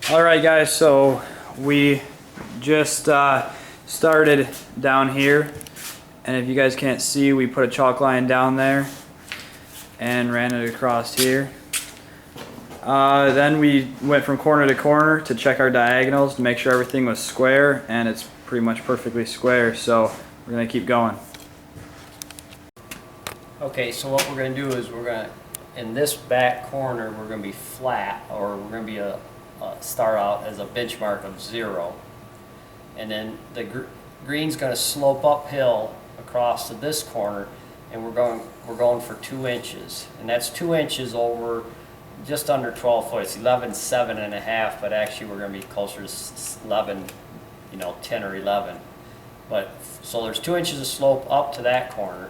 Alright guys, so we just started down here, and if you guys can't see, we put a chalk line down there and ran it across here. Then we went from corner to corner to check our diagonals to make sure everything was square, and it's pretty much perfectly square, so we're going to keep going. Okay, so what we're going to do is in this back corner, we're going to be flat, or we're going to be start out as a benchmark of 0. And then the green's going to slope uphill across to this corner, and we're going for 2 inches. And that's 2 inches over just under 12 foot. It's 11.7 but actually we're going to be closer to 11, 10 or 11. But so there's 2 inches of slope up to that corner.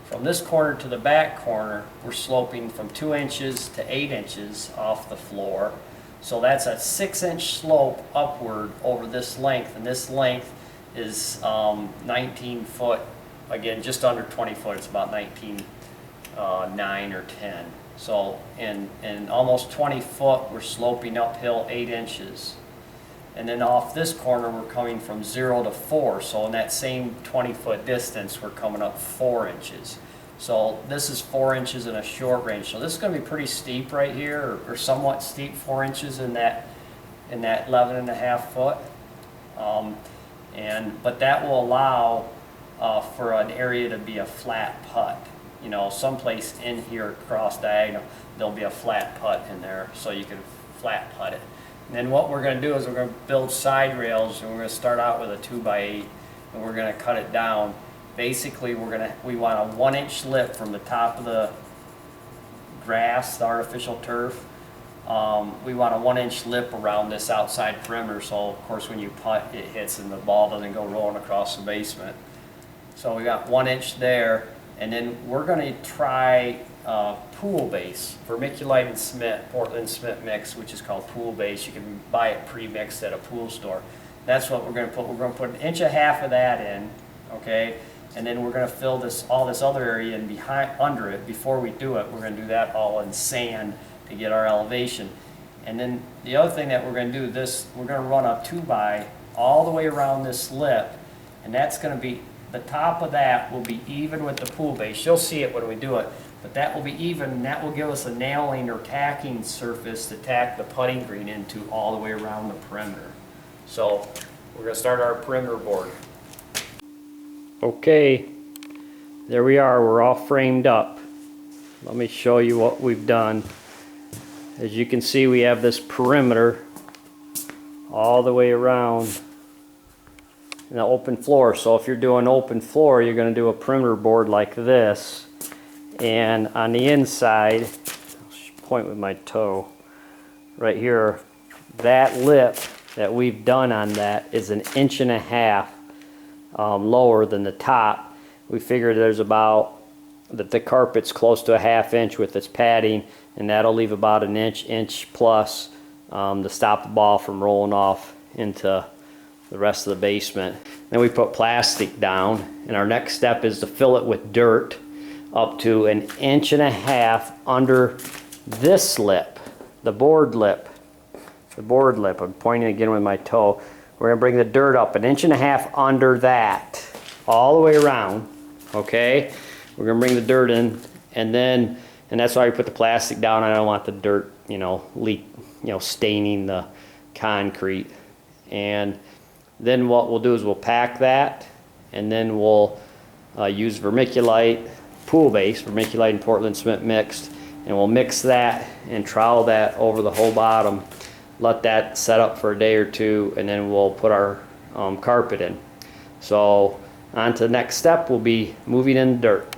From this corner to the back corner, we're sloping from 2 inches to 8 inches off the floor. So that's a 6-inch slope upward over this length, and this length is 19 foot, again just under 20 foot, it's about 19.9 or 10. So in almost 20 foot we're sloping uphill 8 inches. And then off this corner we're coming from 0 to 4, so in that same 20-foot distance we're coming up 4 inches. So this is 4 inches in a short range. So this is going to be pretty steep right here, or somewhat steep, 4 inches in that 11.5 foot. But that will allow for an area to be a flat putt. Someplace in here across diagonal, there'll be a flat putt in there, so you can flat putt it. And then what we're going to do is we're going to build side rails, and we're going to start out with a 2x8, and we're going to cut it down. Basically, we want a 1-inch lip from the top of the grass, the artificial turf. We want a 1-inch lip around this outside perimeter, so of course when you putt it hits and the ball doesn't go rolling across the basement. So we got 1 inch there, and then we're going to try pool base, vermiculite and cement, Portland cement mix, which is called pool base. You can buy it pre-mixed at a pool store. That's what we're going to put. We're going to put 1.5 inches of that in, okay? And then we're going to fill all this other area in under it. Before we do it, we're going to do that all in sand to get our elevation. And then the other thing that we're going to do, we're going to run a 2x all the way around this lip, and that's going to be, the top of that will be even with the pool base. You'll see it when we do it, but that will be even, and that will give us a nailing or tacking surface to tack the putting green into all the way around the perimeter. So we're going to start our perimeter board. Okay, there we are, we're all framed up. Let me show you what we've done. As you can see, we have this perimeter all the way around an open floor. So if you're doing open floor, you're going to do a perimeter board like this. And on the inside, I'll point with my toe, right here, that lip that we've done on that is 1.5 inches lower than the top. We figured there's about, that the carpet's close to 1/2 inch with its padding, and that'll leave about 1 inch plus to stop the ball from rolling off into the rest of the basement. Then we put plastic down, and our next step is to fill it with dirt up to 1.5 inches under this lip, the board lip. I'm pointing again with my toe. We're going to bring the dirt up 1.5 inches under that, all the way around, okay? We're going to bring the dirt in, and that's why we put the plastic down. I don't want the dirt, leak, staining the concrete. And then what we'll do is we'll pack that, and then we'll use vermiculite, pool base, vermiculite and Portland cement mixed, and we'll mix that and trowel that over the whole bottom. Let that set up for a day or two, and then we'll put our carpet in. So on to the next step, we'll be moving in dirt.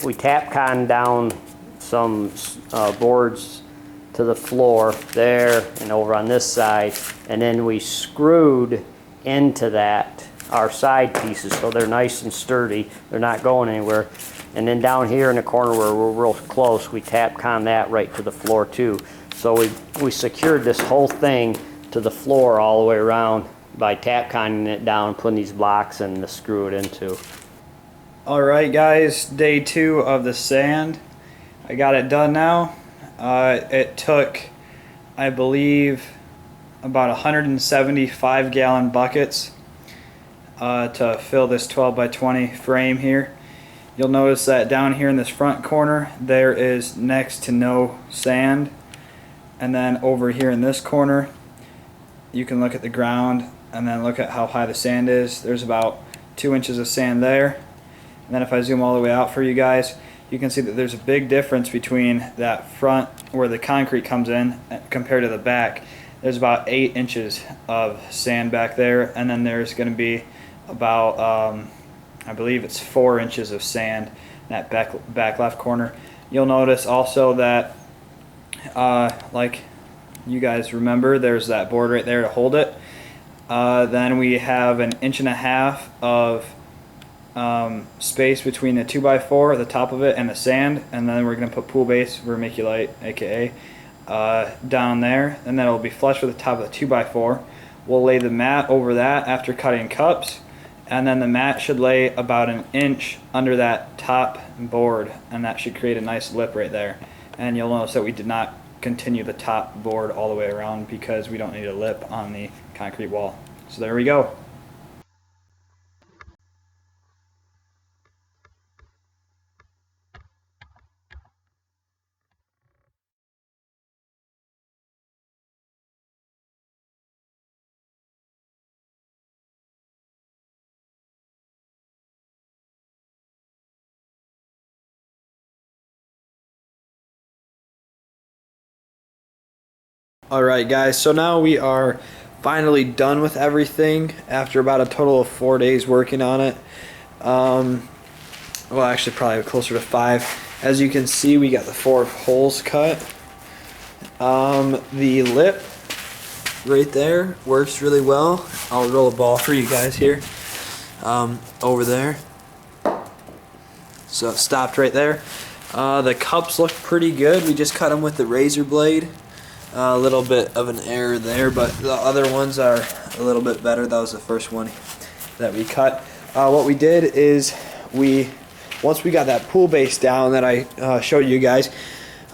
We Tapcon down some boards to the floor there and over on this side, and then we screwed into that our side pieces so they're nice and sturdy, they're not going anywhere. And then down here in the corner where we're real close, we Tapcon that right to the floor too. So we secured this whole thing to the floor all the way around by Tapconning it down, putting these blocks in to screw it into. Alright guys, day 2 of the sand. I got it done now. It took, I believe, about 175 gallon buckets to fill this 12 by 20 frame here. You'll notice that down here in this front corner there is next to no sand, and then over here in this corner you can look at the ground and then look at how high the sand is. There's about 2 inches of sand there, and then if I zoom all the way out for you guys, you can see that there's a big difference between that front where the concrete comes in compared to the back. There's about 8 inches of sand back there, and then there's going to be about I believe it's 4 inches of sand in that back left corner. You'll notice also that like you guys remember, there's that board right there to hold it. Then we have 1.5 inches of space between the 2x4 at the top of it and the sand, and then we're going to put pool base vermiculite, aka down there, and then it'll be flush with the top of the 2x4. We'll lay the mat over that after cutting cups, and then the mat should lay about 1 inch under that top board, and that should create a nice lip right there. And you'll notice that we did not continue the top board all the way around because we don't need a lip on the concrete wall. So there we go. Alright guys, so now we are finally done with everything after about a total of 4 days working on it. Well, actually probably closer to 5. As you can see, we got the 4 holes cut. The lip right there works really well. I'll roll a ball for you guys here. Over there. So it stopped right there. The cups look pretty good. We just cut them with the razor blade. A little bit of an error there, but the other ones are a little bit better. That was the first one that we cut. What we did is once we got that pool base down that I showed you guys,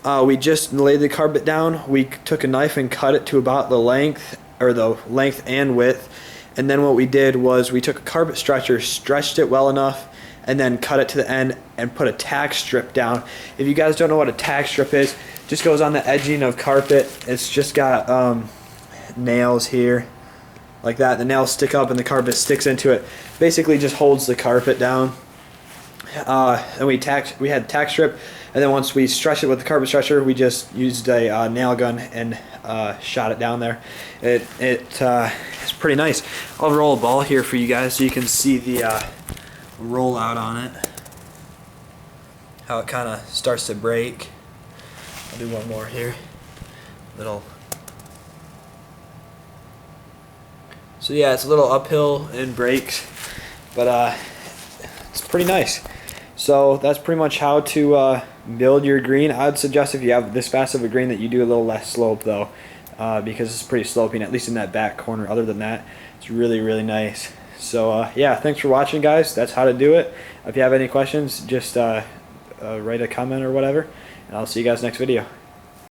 we just laid the carpet down. We took a knife and cut it to about the length, or the length and width, and then what we did was we took a carpet stretcher, stretched it well enough, and then cut it to the end and put a tack strip down. If you guys don't know what a tack strip is, just goes on the edging of carpet. It's just got nails here like that. The nails stick up and the carpet sticks into it. Basically just holds the carpet down. And we had tack strip, and then once we stretched it with the carpet stretcher, we just used a nail gun and shot it down there. It's pretty nice. I'll roll a ball here for you guys so you can see the rollout on it, how it kind of starts to break. I'll do one more here. So yeah, it's a little uphill and breaks, but it's pretty nice. So that's pretty much how to build your green. I would suggest if you have this fast of a green that you do a little less slope though, because it's pretty sloping, at least in that back corner. Other than that, it's really, really nice. So yeah, thanks for watching guys. That's how to do it. If you have any questions, just write a comment or whatever, and I'll see you guys next video.